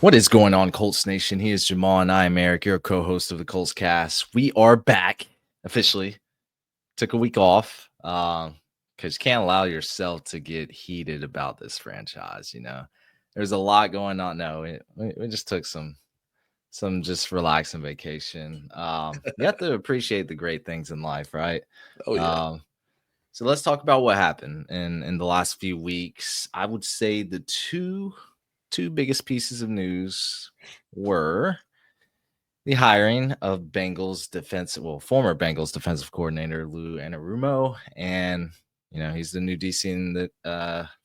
What is going on, Colts Nation? He is Jamal, and I am Eric, your co-host of the Colts Cast. We are back officially. Took a week off because you can't allow yourself to get heated about this franchise. There's a lot going on. No, we just took some just relaxing vacation. You have to appreciate the great things in life, right? Oh yeah. Um, so let's talk about what happened in the last few weeks. I would say the two biggest pieces of news were the hiring of former Bengals defensive coordinator Lou Anarumo, and he's the new DC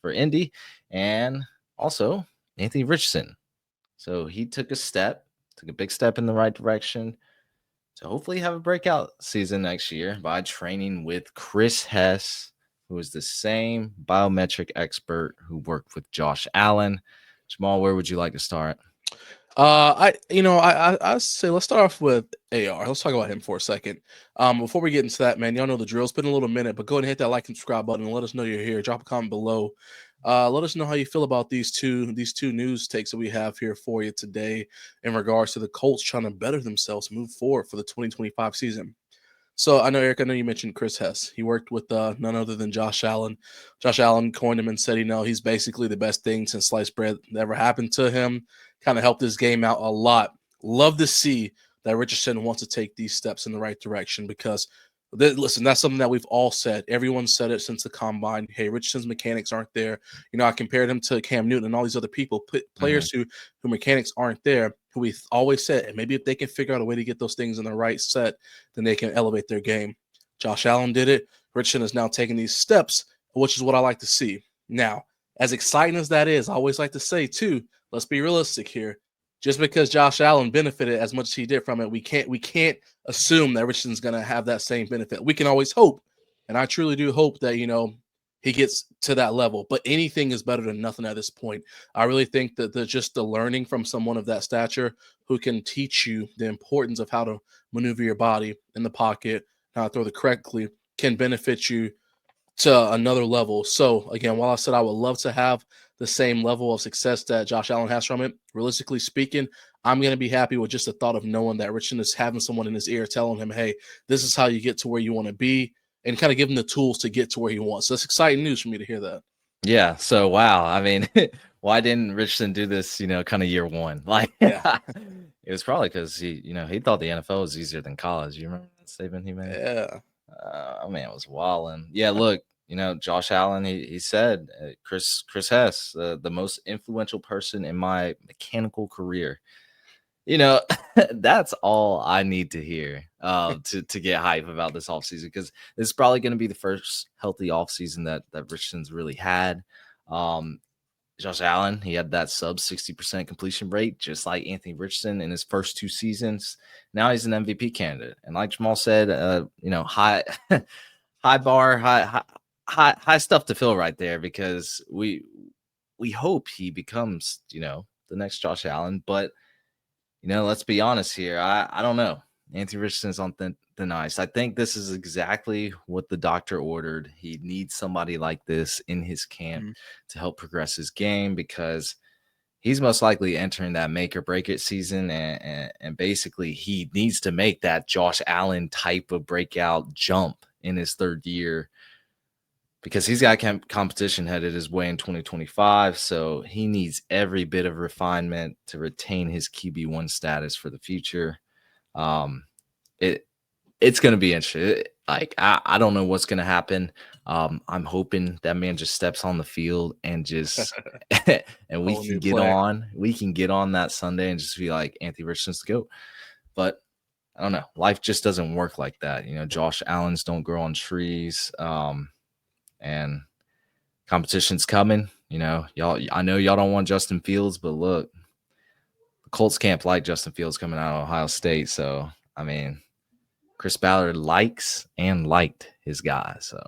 for Indy, and also Anthony Richardson. So he took a big step in the right direction to hopefully have a breakout season next year by training with Chris Hess, who is the same biometric expert who worked with Josh Allen. Jamal, where would you like to start? I say let's start off with AR. Let's talk about him for a second. Before we get into that, man, y'all know the drill. It's been a little minute, but go ahead and hit that like and subscribe button and let us know you're here. Drop a comment below. Let us know how you feel about these two news takes that we have here for you today in regards to the Colts trying to better themselves, move forward for the 2025 season. So I know, Eric, I know you mentioned Chris Hess. He worked with none other than Josh Allen. Josh Allen coined him and said, he's basically the best thing since sliced bread that ever happened to him. Kind of helped his game out a lot. Love to see that Richardson wants to take these steps in the right direction because, listen, that's something that we've all said. Everyone said it since the combine. Hey, Richardson's mechanics aren't there. I compared him to Cam Newton and all these other people, players who mechanics aren't there, who we always said, and maybe if they can figure out a way to get those things in the right set, then they can elevate their game. Josh Allen did it. Richardson is now taking these steps, which is what I like to see. Now, as exciting as that is, I always like to say, too, let's be realistic here. Just because Josh Allen benefited as much as he did from it, we can't assume that Richardson's going to have that same benefit. We can always hope, and I truly do hope that, he gets to that level. But anything is better than nothing at this point. I really think that just the learning from someone of that stature who can teach you the importance of how to maneuver your body in the pocket, how to throw the correctly, can benefit you to another level. So again, while I said I would love to have the same level of success that Josh Allen has from it, realistically speaking, I'm going to be happy with just the thought of knowing that Richardson is having someone in his ear telling him, hey, this is how you get to where you want to be, and kind of give him the tools to get to where he wants. So that's exciting news for me to hear that. Yeah. So wow. I mean, why didn't Richardson do this? Kind of year one. Like Yeah. it was probably because he thought the NFL was easier than college. You remember that statement he made? Yeah. Man, it was wilding. Yeah. Look, Josh Allen. He said Chris Hess, the most influential person in my mechanical career. That's all I need to hear to get hype about this offseason, because this is probably going to be the first healthy offseason that Richardson's really had. Um, Josh Allen, he had that sub 60% completion rate, just like Anthony Richardson in his first two seasons. Now he's an MVP candidate. And like Jamal said, high high bar, high stuff to fill right there, because we hope he becomes, the next Josh Allen. But let's be honest here. I don't know. Anthony Richardson's on thin ice. I think this is exactly what the doctor ordered. He needs somebody like this in his camp to help progress his game, because he's most likely entering that make or break it season. And basically he needs to make that Josh Allen type of breakout jump in his third year, because he's got competition headed his way in 2025. So he needs every bit of refinement to retain his QB1 status for the future. It's going to be interesting. Like, I don't know what's going to happen. I'm hoping that man just steps on the field and just and we can get on that Sunday and just be like, Anthony Richardson's the GOAT. But I don't know. Life just doesn't work like that. Josh Allens don't grow on trees. And competition's coming. Y'all. I know y'all don't want Justin Fields, but look, the Colts can't like Justin Fields coming out of Ohio State. So I mean, Chris Ballard likes and liked his guy. So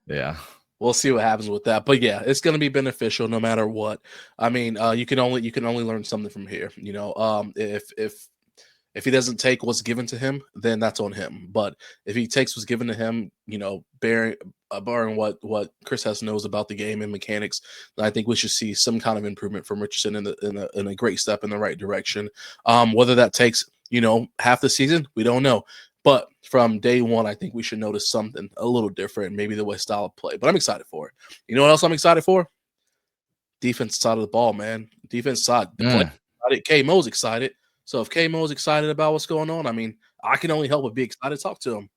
yeah. We'll see what happens with that, but yeah, it's going to be beneficial no matter what. I mean, you can only learn something from here. If If he doesn't take what's given to him, then that's on him. But if he takes what's given to him, barring what Chris Hess knows about the game and mechanics, then I think we should see some kind of improvement from Richardson in a great step in the right direction. Whether that takes half the season, we don't know. But from day one, I think we should notice something a little different, maybe the way style of play. But I'm excited for it. You know what else I'm excited for? Defense side of the ball, man. Defense side. The play excited. K Mo's excited. So if K Mo's excited about what's going on, I mean, I can only help but be excited to talk to him.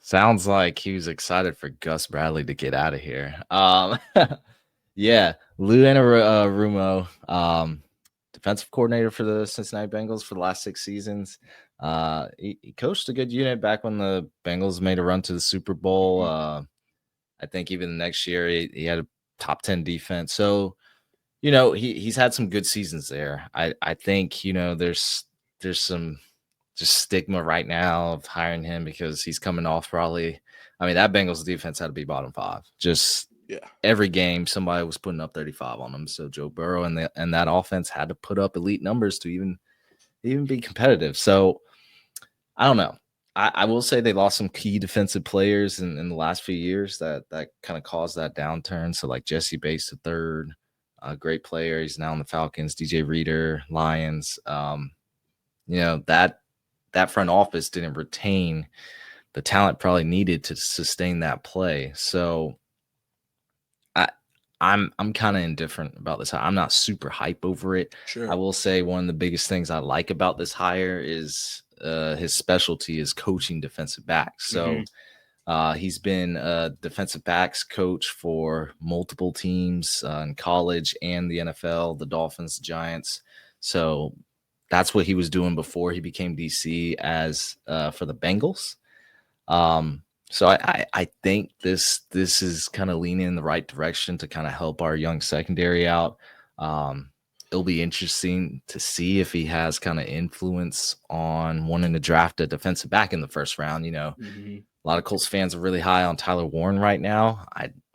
Sounds like he was excited for Gus Bradley to get out of here. Yeah, Lou Anarumo, defensive coordinator for the Cincinnati Bengals for the last 6 seasons. He coached a good unit back when the Bengals made a run to the Super Bowl. I think even the next year he had a top 10 defense. So, he's had some good seasons there. I think, there's some just stigma right now of hiring him because he's coming off probably. I mean, that Bengals defense had to be bottom 5. Just every game somebody was putting up 35 on them. So Joe Burrow and that offense had to put up elite numbers to even be competitive. So I don't know. I will say they lost some key defensive players in the last few years that kind of caused that downturn. So like Jesse Bates the third, a great player. He's now in the Falcons. DJ Reader, Lions. That front office didn't retain the talent probably needed to sustain that play. So I'm kind of indifferent about this. I'm not super hype over it. Sure. I will say one of the biggest things I like about this hire is his specialty is coaching defensive backs. So he's been a defensive backs coach for multiple teams in college and the NFL, the Dolphins, the Giants. So that's what he was doing before he became DC as for the Bengals. So I think this is kind of leaning in the right direction to kind of help our young secondary out. It'll be interesting to see if he has kind of influence on wanting to draft a defensive back in the first round. A lot of Colts fans are really high on Tyler Warren right now.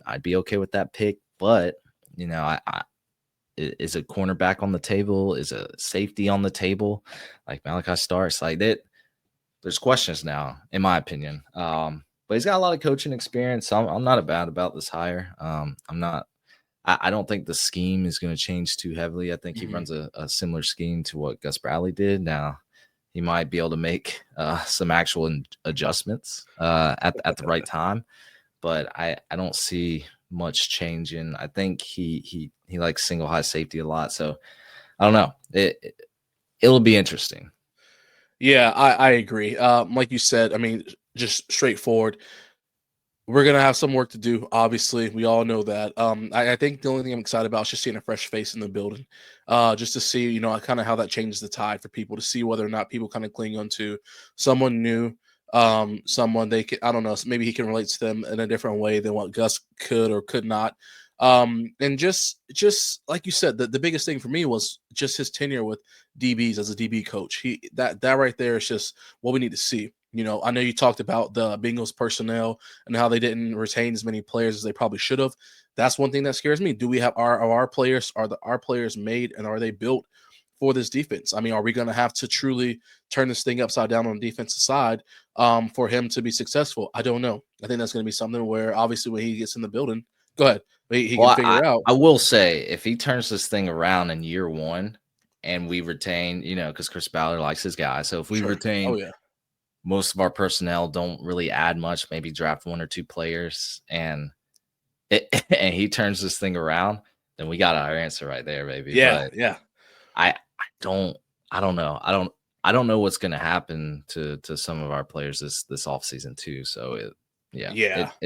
I'd be okay with that pick, but is a cornerback on the table? Is a safety on the table? Like Malachi Starks, like that. There's questions now, in my opinion. But he's got a lot of coaching experience. So I'm not bad about this hire. I don't think the scheme is going to change too heavily. I think he runs a similar scheme to what Gus Bradley did. Now, he might be able to make some actual adjustments at the right time, but I don't see much changing. I think he likes single high safety a lot. So I don't know. It'll be interesting. Yeah, I agree. Like you said, I mean, just straightforward. We're gonna have some work to do. Obviously, we all know that. I think the only thing I'm excited about is just seeing a fresh face in the building, just to see, kind of how that changes the tide for people to see whether or not people kind of cling onto someone new, someone they can. I don't know. Maybe he can relate to them in a different way than what Gus could or could not. And just like you said, the biggest thing for me was just his tenure with DBs as a DB coach. That right there is just what we need to see. I know you talked about the Bengals personnel and how they didn't retain as many players as they probably should have. That's one thing that scares me. Do we have our players? Our players made and are they built for this defense? I mean, are we going to have to truly turn this thing upside down on the defensive side for him to be successful? I don't know. I think that's going to be something where obviously when he gets in the building, go ahead. He can figure it out. I will say if he turns this thing around in year one and we retain, because Chris Ballard likes his guy. So if we retain most of our personnel, don't really add much, maybe draft 1 or 2 players and he turns this thing around, then we got our answer right there, baby. Yeah, but I don't know. I don't know what's going to happen to some of our players this offseason too. So it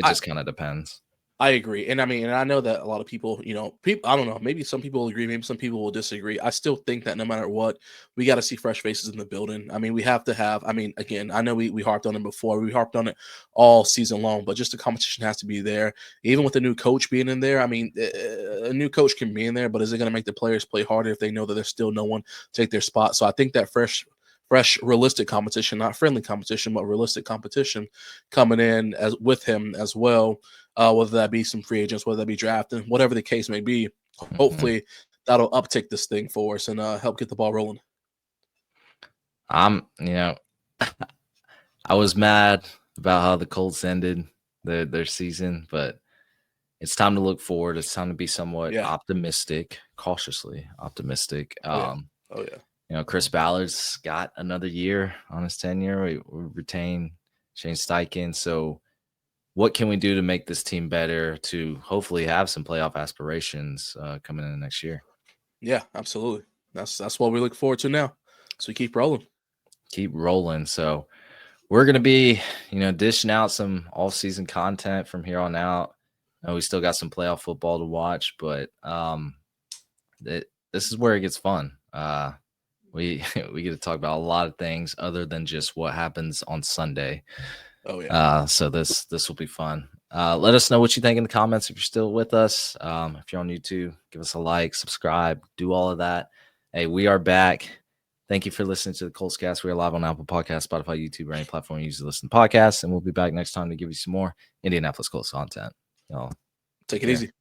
just kind of depends. I agree. And I know that a lot of people, I don't know, maybe some people will agree, maybe some people will disagree. I still think that no matter what, we got to see fresh faces in the building. I mean, we have to have, again, I know we harped on it before. We harped on it all season long, but just the competition has to be there. Even with a new coach being in there, a new coach can be in there, but is it going to make the players play harder if they know that there's still no one to take their spot? So I think that fresh, realistic competition, not friendly competition, but realistic competition coming in as with him as well. Whether that be some free agents, whether that be drafting, whatever the case may be. Hopefully that'll uptick this thing for us and help get the ball rolling. You know, I was mad about how the Colts ended their season, but it's time to look forward. It's time to be somewhat Yeah. optimistic, cautiously optimistic. Oh yeah. Oh yeah. Chris Ballard's got another year on his tenure. We retain Shane Steichen. So what can we do to make this team better to hopefully have some playoff aspirations coming in the next year? Yeah, absolutely. That's what we look forward to now. So we keep rolling. Keep rolling. So we're going to be, dishing out some off-season content from here on out. We still got some playoff football to watch, but this is where it gets fun. We we get to talk about a lot of things other than just what happens on Sunday. Oh yeah. So this will be fun. Let us know what you think in the comments if you're still with us. If you're on YouTube, give us a like, subscribe, do all of that. Hey, we are back. Thank you for listening to the Colts Cast. We are live on Apple Podcasts, Spotify, YouTube, or any platform you use to listen to podcasts. And we'll be back next time to give you some more Indianapolis Colts content. Y'all Take it easy.